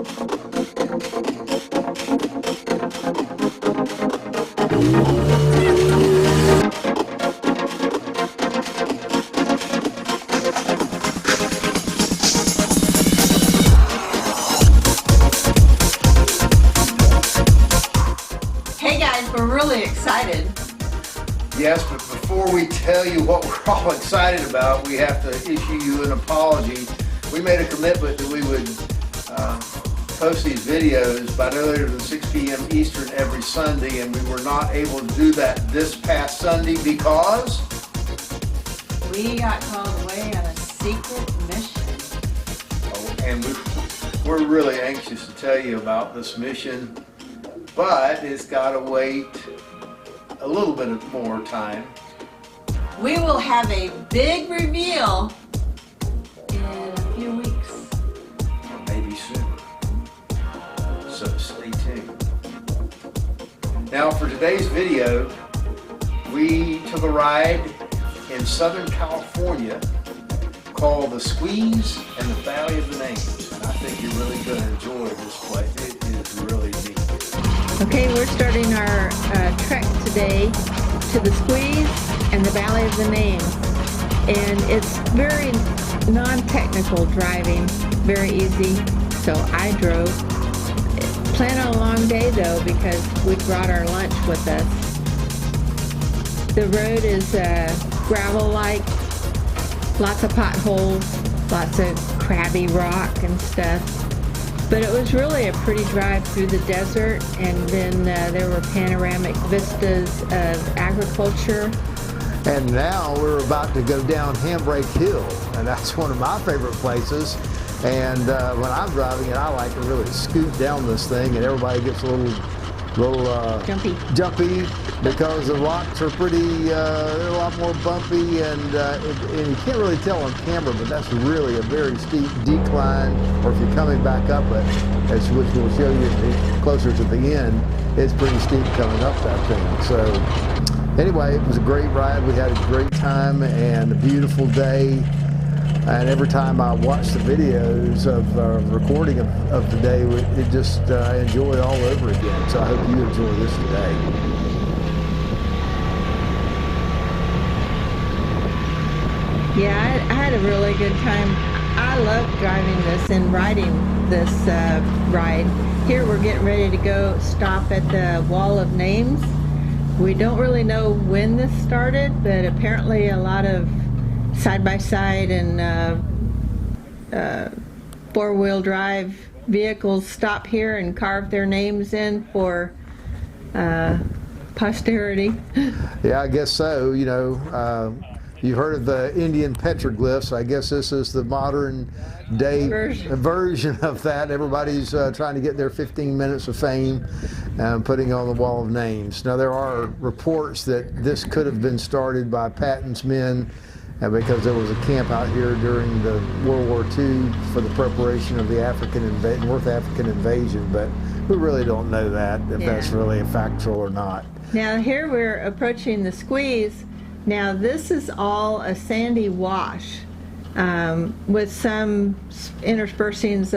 Hey guys, we're really excited. Yes, but before we tell you what we're all excited about, we have to issue you an apology. We made a commitment that we would post these videos by no later than 6 p.m. Eastern every Sunday, and we were not able to do that this past Sunday because We got called away on a secret mission. and we're really anxious to tell you about this mission, but it's got to wait a little bit more time. We will have a big reveal in a few weeks. Or maybe sooner. So stay tuned. Now for today's video, we took a ride in Southern California called the Squeeze and the Valley of the Names. And I think you're really going to enjoy this place. It is really neat. Okay, we're starting our trek today to the Squeeze and the Valley of the Names. And it's very non-technical driving, very easy. So I drove. Plan on a long day though because we brought our lunch with us. The road is gravel-like, lots of potholes, lots of crabby rock and stuff. But it was really a pretty drive through the desert, and then there were panoramic vistas of agriculture. And now we're about to go down Handbrake Hill, and that's one of my favorite places. And when I'm driving it, I like to really scoot down this thing, and everybody gets a little jumpy because the rocks are they're a lot more bumpy, and you can't really tell on camera, but that's really a very steep decline, or if you're coming back up it, which we'll show you closer to the end, it's pretty steep coming up that thing. So anyway, it was a great ride. We had a great time and a beautiful day. And every time I watch the videos of recording of the day, it just I enjoy it all over again. So I hope you enjoy this today. Yeah, I had a really good time. I love driving this and riding this ride. Here we're getting ready to go stop at the Wall of Names. We don't really know when this started, but apparently a lot of side-by-side and four-wheel drive vehicles stop here and carve their names in for posterity. Yeah, I guess so. You know, you've heard of the Indian petroglyphs. I guess this is the modern day version of that. Everybody's trying to get their 15 minutes of fame putting on the Wall of Names. Now, there are reports that this could have been started by Patton's men because there was a camp out here during the World War II for the preparation of the North African invasion, but we really don't know that, if that's really factual or not. Now here we're approaching the Squeeze. Now this is all a sandy wash with some interspersings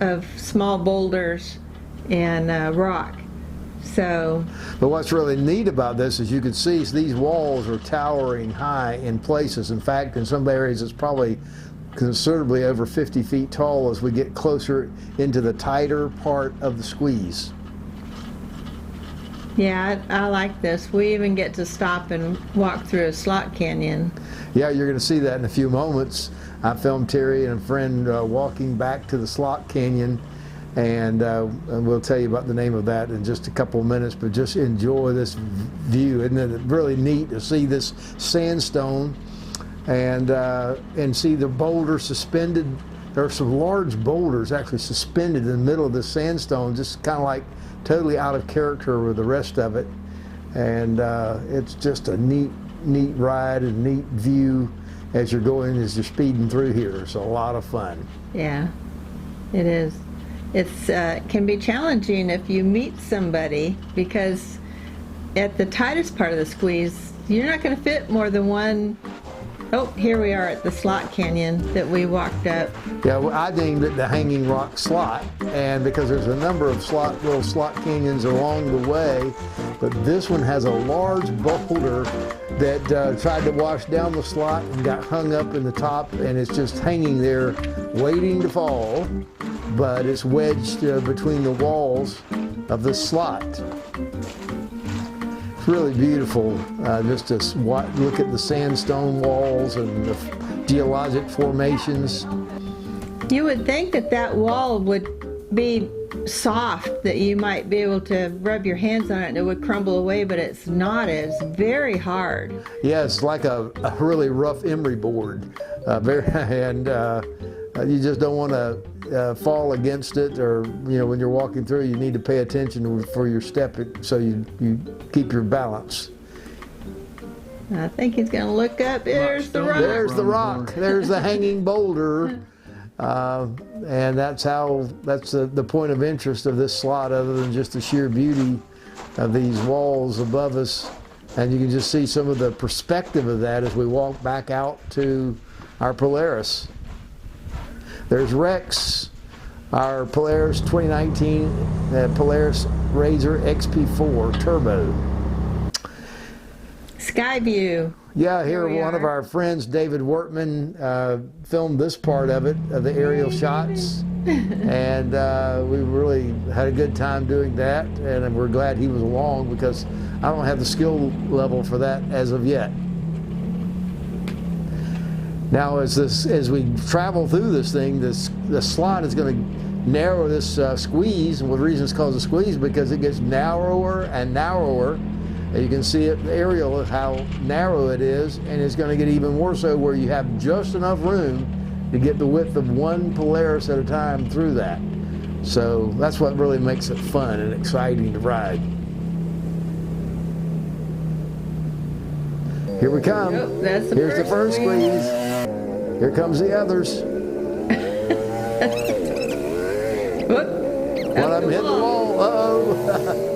of small boulders and rock. But what's really neat about this is you can see these walls are towering high in places. In fact, in some areas it's probably considerably over 50 feet tall as we get closer into the tighter part of the Squeeze. Yeah, I like this. We even get to stop and walk through a slot canyon. Yeah, you're going to see that in a few moments. I filmed Terry and a friend walking back to the slot canyon. And we'll tell you about the name of that in just a couple of minutes, but just enjoy this view. Isn't it really neat to see this sandstone and see the boulder suspended? There are some large boulders actually suspended in the middle of the sandstone, just kind of like totally out of character with the rest of it. And it's just a neat ride and neat view as you're speeding through here. It's a lot of fun. Yeah, it is. It can be challenging if you meet somebody, because at the tightest part of the Squeeze, you're not going to fit more than one Oh, here we are at the slot canyon that we walked up. Yeah, well, I named it the Hanging Rock Slot, and because there's a number of little slot canyons along the way, but this one has a large boulder that tried to wash down the slot and got hung up in the top, and it's just hanging there waiting to fall, but it's wedged between the walls of the slot. It's really beautiful just to look at the sandstone walls and the geologic formations. You would think that that wall would be soft, that you might be able to rub your hands on it and it would crumble away, but it's not. It's very hard. Yeah, it's like a really rough emery board, and you just don't want to fall against it, or when you're walking through, you need to pay attention for your step so you keep your balance. I think he's going to look up. There's the rock. There's the rock. There's the hanging boulder. And that's the point of interest of this slot, other than just the sheer beauty of these walls above us. And you can just see some of the perspective of that as we walk back out to our Polaris. There's Rex, our Polaris 2019 Polaris RZR XP4 Turbo. Skyview. Yeah, here one of our friends, David Wortman, filmed this part of it, of the aerial shots, and we really had a good time doing that, and we're glad he was along because I don't have the skill level for that as of yet. Now, as we travel through this thing, the slot is going to narrow this squeeze, and the reason it's called a squeeze because it gets narrower and narrower. You can see it aerial how narrow it is, and it's going to get even more so where you have just enough room to get the width of one Polaris at a time through that. So that's what really makes it fun and exciting to ride. Here we come. Yep, that's the Here's the first squeeze. Here comes the others. Whoop. Well, I'm hitting the wall. Uh-oh.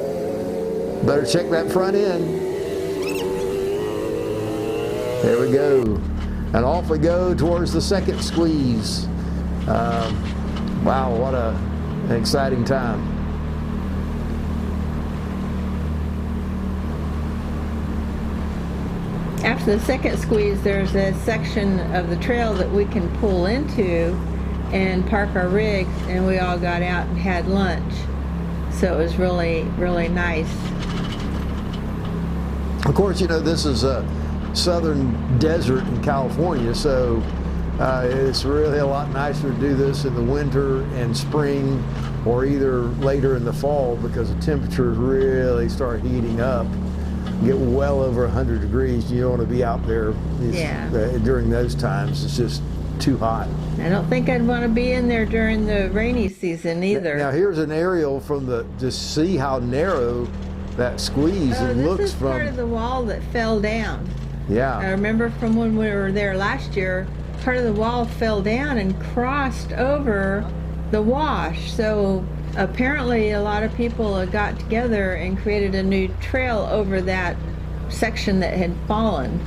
Better check that front end. There we go. And off we go towards the second squeeze. Wow, what an exciting time. After the second squeeze, there's a section of the trail that we can pull into and park our rigs, and we all got out and had lunch. So it was really, really nice. Of course, this is a southern desert in California, so it's really a lot nicer to do this in the winter and spring, or either later in the fall, because the temperatures really start heating up, get well over 100 degrees. You don't want to be out there during those times. It's just too hot. I don't think I'd want to be in there during the rainy season either. Now here's an aerial from just see how narrow that squeeze it looks this is from. part of the wall that fell down. Yeah. I remember from when we were there last year, part of the wall fell down and crossed over the wash. So apparently a lot of people got together and created a new trail over that section that had fallen.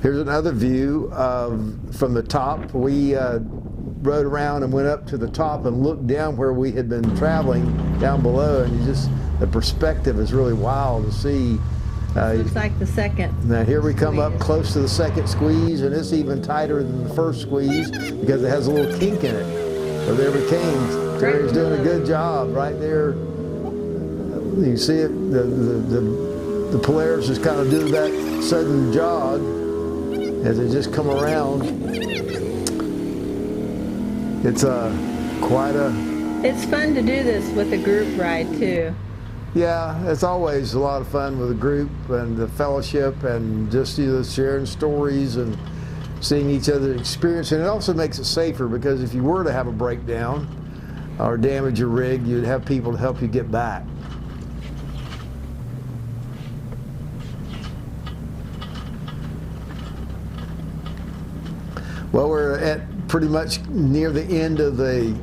Here's another view from the top. We rode around and went up to the top and looked down where we had been traveling down below, and the perspective is really wild to see. Looks like the second. Now here we come up close to the second squeeze, and it's even tighter than the first squeeze because it has a little kink in it. So there we came. Terry's doing a good job right there. You see it. The Polaris is kind of doing that sudden jog as they just come around. It's It's fun to do this with a group ride too. Yeah, it's always a lot of fun with a group and the fellowship and just sharing stories and seeing each other's experience. And it also makes it safer because if you were to have a breakdown or damage your rig, you'd have people to help you get back. Well, we're at pretty much near the end of the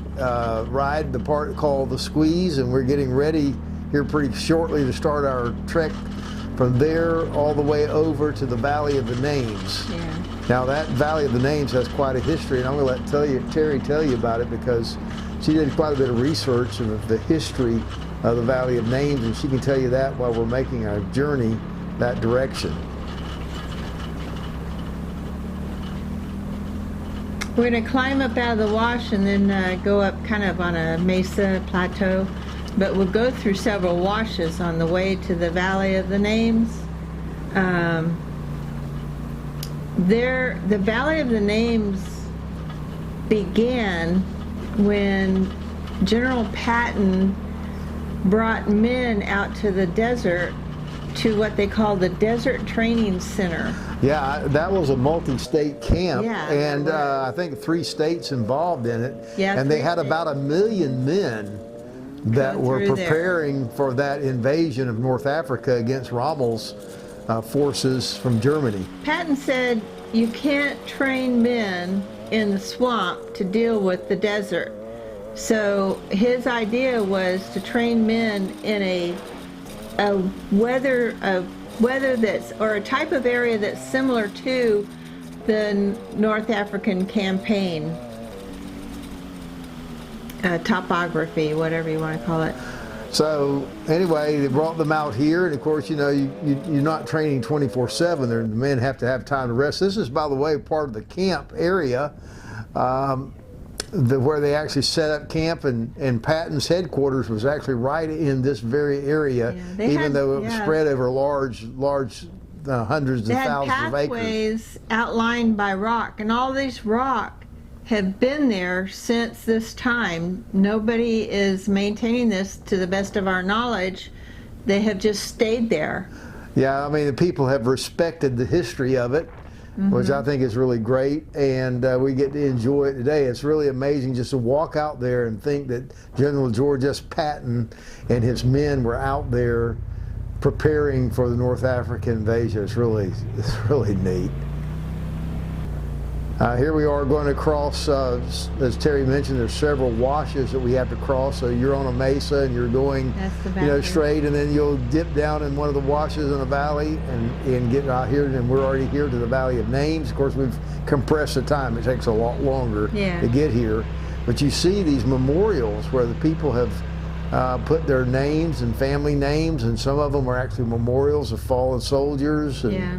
ride, the part called the squeeze, and we're getting ready here pretty shortly to start our trek from there all the way over to the Valley of the Names. Yeah. Now that Valley of the Names has quite a history, and I'm going to let Terry tell you about it because she did quite a bit of research of the history of the Valley of Names, and she can tell you that while we're making our journey that direction. We're going to climb up out of the wash and then go up kind of on a mesa plateau, but we'll go through several washes on the way to the Valley of the Names. The Valley of the Names began when General Patton brought men out to the desert to what they call the Desert Training Center. Yeah, that was a multi-state camp, Yeah, and that I think 3 states involved in it. Yeah, and they 3 had states. about 1 million men that Going were through there. preparing for that invasion of North Africa against Rommel's forces from Germany. Patton said you can't train men in the swamp to deal with the desert. So his idea was to train men in a weather that's, or a type of area that's similar to the North African campaign. Topography, whatever you want to call it. So anyway, they brought them out here, and of course, you know, you're not training 24/7. The men have to have time to rest. This is, by the way, part of the camp area where they actually set up camp, and Patton's headquarters was actually right in this very area, Yeah, even though it was spread over large hundreds They of had thousands of acres. pathways outlined by rock, and all these rock have been there since this time. Nobody is maintaining this to the best of our knowledge. They have just stayed there. Yeah, I mean, the people have respected the history of it, which I think is really great, and we get to enjoy it today. It's really amazing just to walk out there and think that General George S. Patton and his men were out there preparing for the North African invasion. It's really neat. Here we are going across, as Terry mentioned, there's several washes that we have to cross. So you're on a mesa and you're going, That's the you know, valley. straight, and then you'll dip down in one of the washes in a valley and get out here. And we're already here to the Valley of Names. Of course, we've compressed the time. It takes a lot longer to get here. But you see these memorials where the people have put their names and family names, and some of them are actually memorials of fallen soldiers. And, Yeah.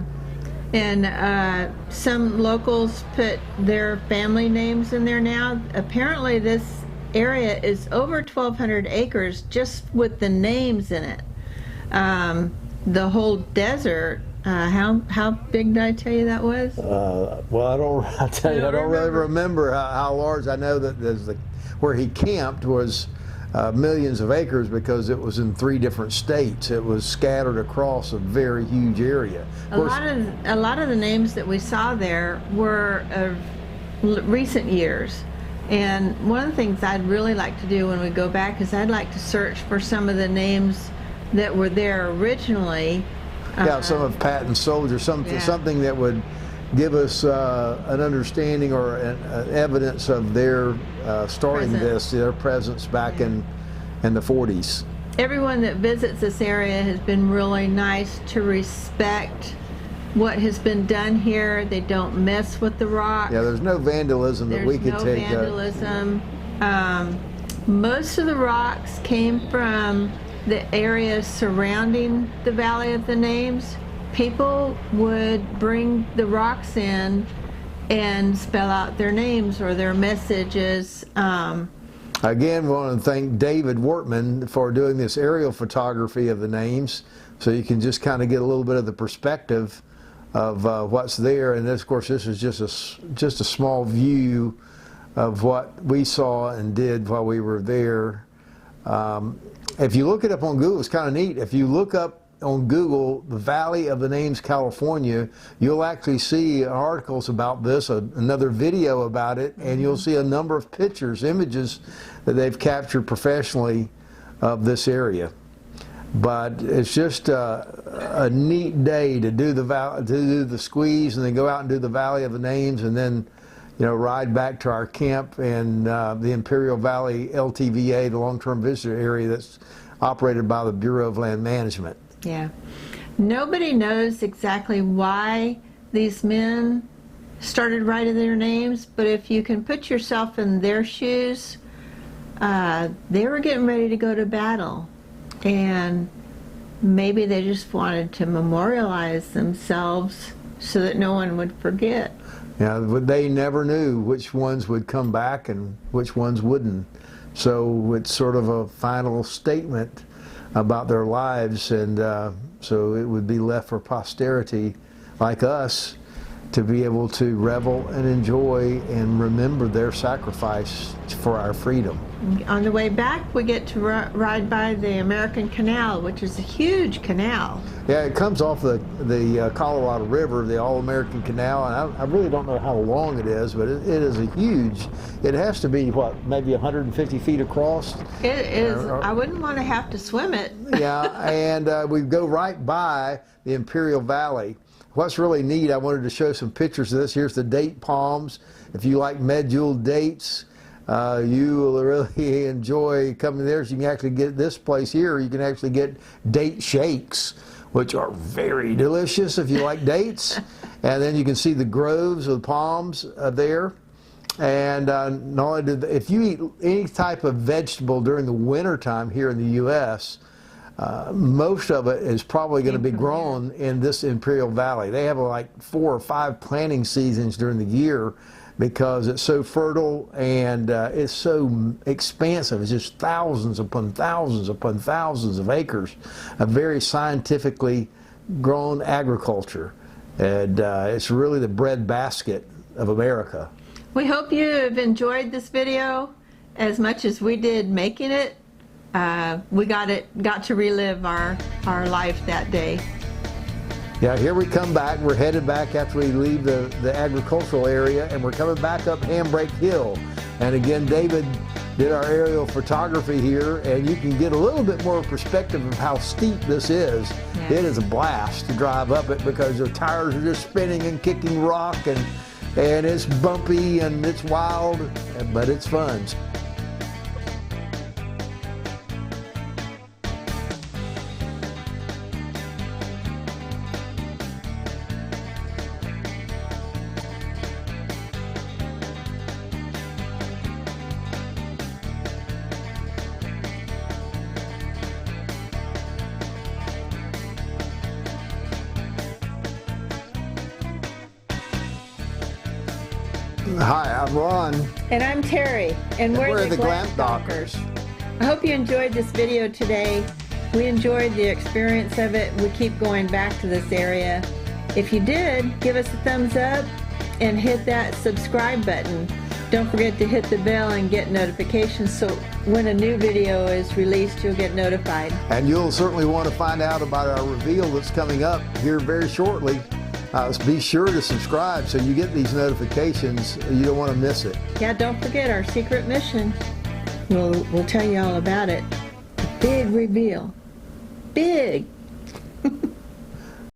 And some locals put their family names in there now. Apparently this area is over 1,200 acres just with the names in it. The whole desert, how big did I tell you that was? Well, I don't really remember how large. I know that there's where he camped was millions of acres because it was in 3 different states. It was scattered across a very huge area. A lot of the names that we saw there were of recent years. And one of the things I'd really like to do when we go back is I'd like to search for some of the names that were there originally. Yeah, some of Patton's soldiers, something that would give us an understanding or an evidence of their starting their presence back in the 40s. Everyone that visits this area has been really nice to respect what has been done here. They don't mess with the rock. Yeah, there's no vandalism that we could take. There's no vandalism. Most of the rocks came from the area surrounding the Valley of the Names. People would bring the rocks in and spell out their names or their messages. Again, we want to thank David Wortman for doing this aerial photography of the names, so you can just kind of get a little bit of the perspective of what's there. And this, of course, this is just a small view of what we saw and did while we were there. If you look it up on Google, it's kind of neat. If you look up on Google the Valley of the Names, California, you'll actually see articles about this, another video about it, and you'll see a number of pictures, images that they've captured professionally of this area. But it's just a neat day to do the squeeze and then go out and do the Valley of the Names, and then ride back to our camp in the Imperial Valley LTVA, the long-term visitor area that's operated by the Bureau of Land Management. Yeah. Nobody knows exactly why these men started writing their names, but if you can put yourself in their shoes, they were getting ready to go to battle, and maybe they just wanted to memorialize themselves so that no one would forget. Yeah, but they never knew which ones would come back and which ones wouldn't. So it's sort of a final statement about their lives, and so it would be left for posterity like us to be able to revel and enjoy and remember their sacrifice for our freedom. On the way back, we get to ride by the American Canal, which is a huge canal. Yeah, it comes off the Colorado River, the All-American Canal, and I really don't know how long it is, but it is a huge, it has to be, what, maybe 150 feet across? It is. I wouldn't want to have to swim it. Yeah, and we go right by the Imperial Valley. What's really neat, I wanted to show some pictures of this. Here's the date palms. If you like medjool dates, you will really enjoy coming there. So you can actually get this place here. You can actually get date shakes, which are very delicious if you like dates. And then you can see the groves of palms there. And not only if you eat any type of vegetable during the winter time here in the U.S., most of it is probably going to be grown in this Imperial Valley. They have like 4 or 5 planting seasons during the year because it's so fertile and it's so expansive. It's just thousands upon thousands upon thousands of acres of very scientifically grown agriculture. And it's really the breadbasket of America. We hope you have enjoyed this video as much as we did making it. We got to relive our life that day. Yeah, here we come back. We're headed back after we leave the agricultural area, and we're coming back up Handbrake Hill. And again, David did our aerial photography here, and you can get a little bit more perspective of how steep this is. Yeah. It is a blast to drive up it because the tires are just spinning and kicking rock, and it's bumpy and it's wild, but it's fun. Hi, I'm Ron. And I'm Terry, and we're the Glampdockers. I hope you enjoyed this video today. We enjoyed the experience of it. We keep going back to this area. If you did, give us a thumbs up and hit that subscribe button. Don't forget to hit the bell and get notifications so when a new video is released, you'll get notified. And you'll certainly want to find out about our reveal that's coming up here very shortly. Be sure to subscribe so you get these notifications. You don't want to miss it. Yeah, don't forget our secret mission. We'll tell you all about it. A big reveal. Big.